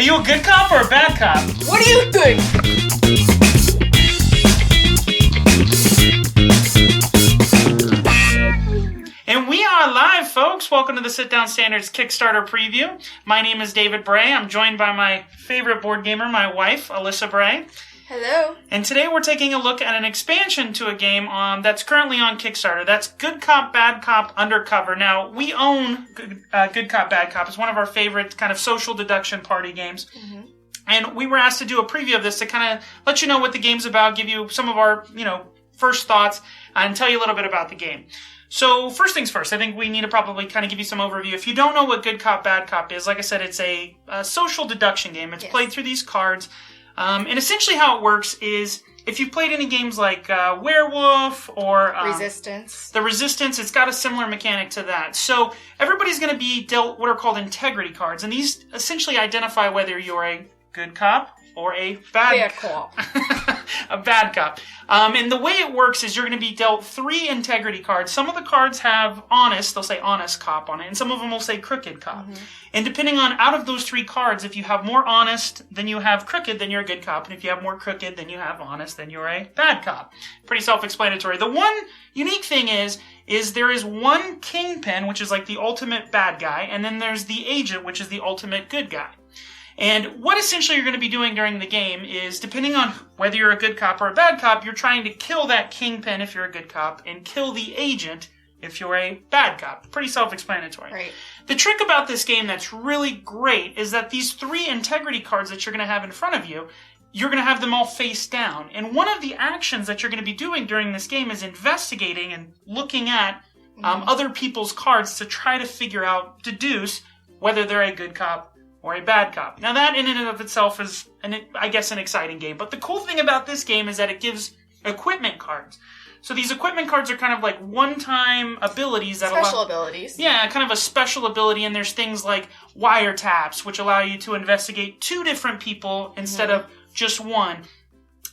Are you a good cop or a bad cop? What do you think? And we are live, folks. Welcome to the Sit Down Standards Kickstarter Preview. My name is David Bray. I'm joined by my favorite board gamer, my wife, Alyssa Bray. Hello. And today we're taking a look at an expansion to a game that's currently on Kickstarter. That's Good Cop, Bad Cop, Undercover. Now, we own Good Cop, Bad Cop. It's one of our favorite kind of social deduction party games. Mm-hmm. And we were asked to do a preview of this to kind of let you know what the game's about, give you some of our, first thoughts, and tell you a little bit about the game. So, first things first, I think we need to probably kind of give you some overview. If you don't know what Good Cop, Bad Cop is, like I said, it's a social deduction game. It's played through these cards. And essentially how it works is, if you've played any games like Werewolf or Resistance. The Resistance, it's got a similar mechanic to that. So everybody's going to be dealt what are called integrity cards, and these essentially identify whether you're a good cop or a bad cop. A bad cop. And the way it works is you're going to be dealt 3 integrity cards. Some of the cards have honest, they'll say honest cop on it, and some of them will say crooked cop. Mm-hmm. And depending on, out of those 3 cards, if you have more honest than you have crooked, then you're a good cop. And if you have more crooked than you have honest, then you're a bad cop. Pretty self-explanatory. The one unique thing is there is one kingpin, which is like the ultimate bad guy, and then there's the agent, which is the ultimate good guy. And what essentially you're going to be doing during the game is, depending on whether you're a good cop or a bad cop, you're trying to kill that kingpin if you're a good cop, and kill the agent if you're a bad cop. Pretty self-explanatory. Right. The trick about this game that's really great is that these 3 integrity cards that you're going to have in front of you, you're going to have them all face down. And one of the actions that you're going to be doing during this game is investigating and looking at other people's cards to try to figure out, deduce, whether they're a good cop or a bad cop. Now that in and of itself is, an exciting game. But the cool thing about this game is that it gives equipment cards. So these equipment cards are kind of like one-time abilities that Special abilities. Yeah, kind of a special ability. And there's things like wiretaps, which allow you to investigate 2 different people instead of just one.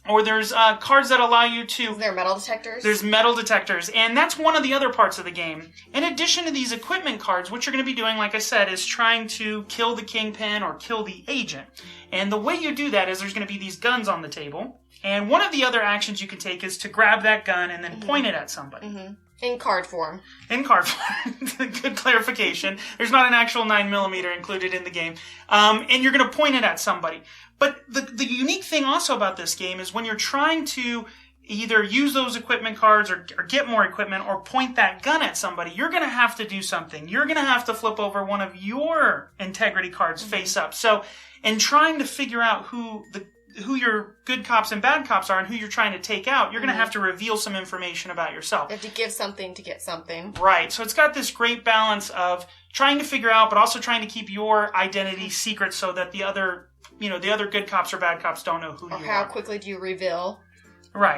Or there's cards that allow you to... Is there metal detectors? There's metal detectors, and that's one of the other parts of the game. In addition to these equipment cards, what you're going to be doing, like I said, is trying to kill the kingpin or kill the agent. And the way you do that is there's going to be these guns on the table, and one of the other actions you can take is to grab that gun and then point it at somebody. Mm-hmm. In card form. In card form. Good clarification. There's not an actual 9mm included in the game. And you're going to point it at somebody. But the unique thing also about this game is when you're trying to either use those equipment cards or get more equipment or point that gun at somebody, you're going to have to do something. You're going to have to flip over one of your integrity cards face up. So in trying to figure out who your good cops and bad cops are and who you're trying to take out, you're going to have to reveal some information about yourself. You have to give something to get something. Right. So it's got this great balance of trying to figure out, but also trying to keep your identity secret so that the other good cops or bad cops don't know who you are. Or how quickly do you reveal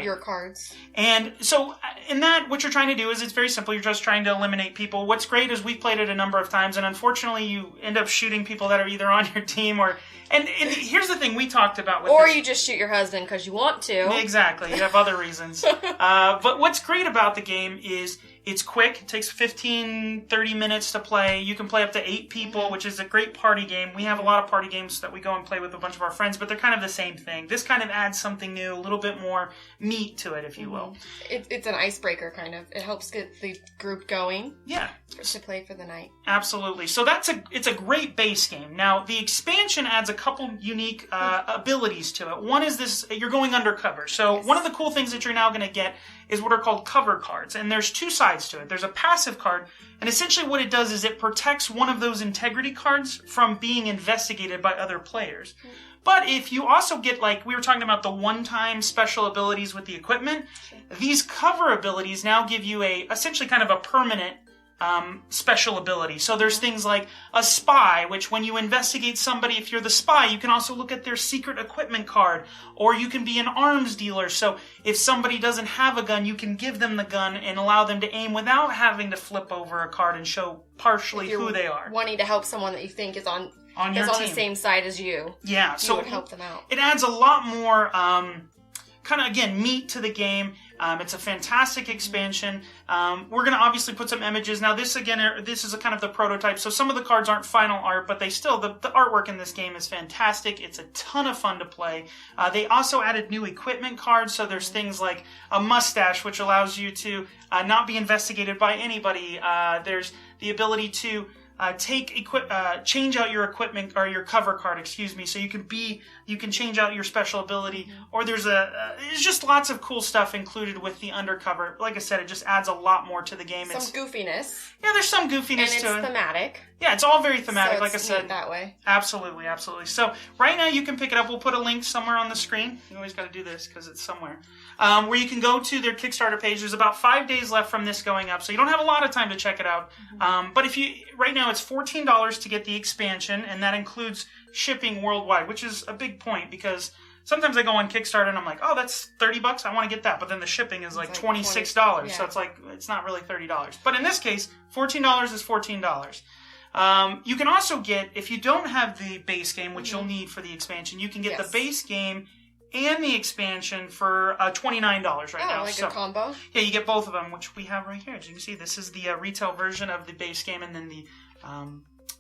your cards. And so in that, what you're trying to do is it's very simple. You're just trying to eliminate people. What's great is we've played it a number of times, and unfortunately you end up shooting people that are either on your team or... And here's the thing we talked about with Or this. you just shoot your husband because you want to. Exactly. You have other reasons. But what's great about the game is it's quick. It takes 15, 30 minutes to play. You can play up to 8 people, which is a great party game. We have a lot of party games that we go and play with a bunch of our friends, but they're kind of the same thing. This kind of adds something new, a little bit more meat to it, if you will. It's an icebreaker, kind of. It helps get the group going. Yeah. To play for the night. Absolutely. So it's a great base game. Now, the expansion adds a couple unique abilities to it. One is this, you're going undercover. So one of the cool things that you're now going to get is what are called cover cards. And there's 2 sides to it. There's a passive card, and essentially what it does is it protects one of those integrity cards from being investigated by other players. But if you also get, like we were talking about the one-time special abilities with the equipment, these cover abilities now give you essentially kind of a permanent special ability. So there's things like a spy, which when you investigate somebody, if you're the spy, you can also look at their secret equipment card, or you can be an arms dealer. So if somebody doesn't have a gun, you can give them the gun and allow them to aim without having to flip over a card and show partially who they are. Wanting to help someone that you think is on your team. The same side as you. Yeah, so you would help them out. It adds a lot more kind of, again, meat to the game. It's a fantastic expansion. We're going to obviously put some images. Now, this is a kind of the prototype, so some of the cards aren't final art, but they still, the artwork in this game is fantastic. It's a ton of fun to play. They also added new equipment cards, so there's things like a mustache, which allows you to not be investigated by anybody. There's the ability to change out your equipment or your cover card, excuse me, so you can change out your special ability. Or there's just lots of cool stuff included with the Undercover. Like I said, it just adds a lot more to the game. Some goofiness. Yeah, there's some goofiness to it. And it's thematic. Yeah, it's all very thematic, so like I said. That way. Absolutely. So right now you can pick it up. We'll put a link somewhere on the screen. You always got to do this because it's somewhere. Where you can go to their Kickstarter page. There's about 5 days left from this going up, so you don't have a lot of time to check it out. But right now it's $14 to get the expansion, and that includes shipping worldwide, which is a big point because sometimes I go on Kickstarter and I'm like, oh, that's $30. I want to get that. But then the shipping is like $26. Yeah. So it's not really $30. But in this case, $14 is $14. You can also get, if you don't have the base game, which you'll need for the expansion, you can get the base game and the expansion for $29 right now. Like a combo? Yeah, you get both of them, which we have right here. As you can see, this is the retail version of the base game and then the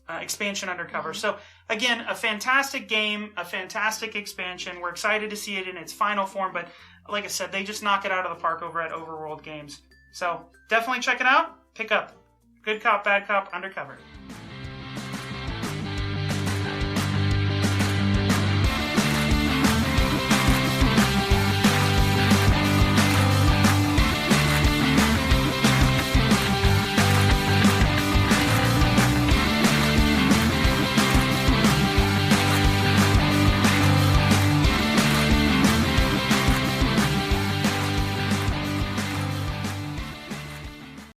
expansion Undercover. So, again, a fantastic game, a fantastic expansion. We're excited to see it in its final form, but like I said, they just knock it out of the park over at Overworld Games. So, definitely check it out. Pick up Good Cop, Bad Cop, Undercover.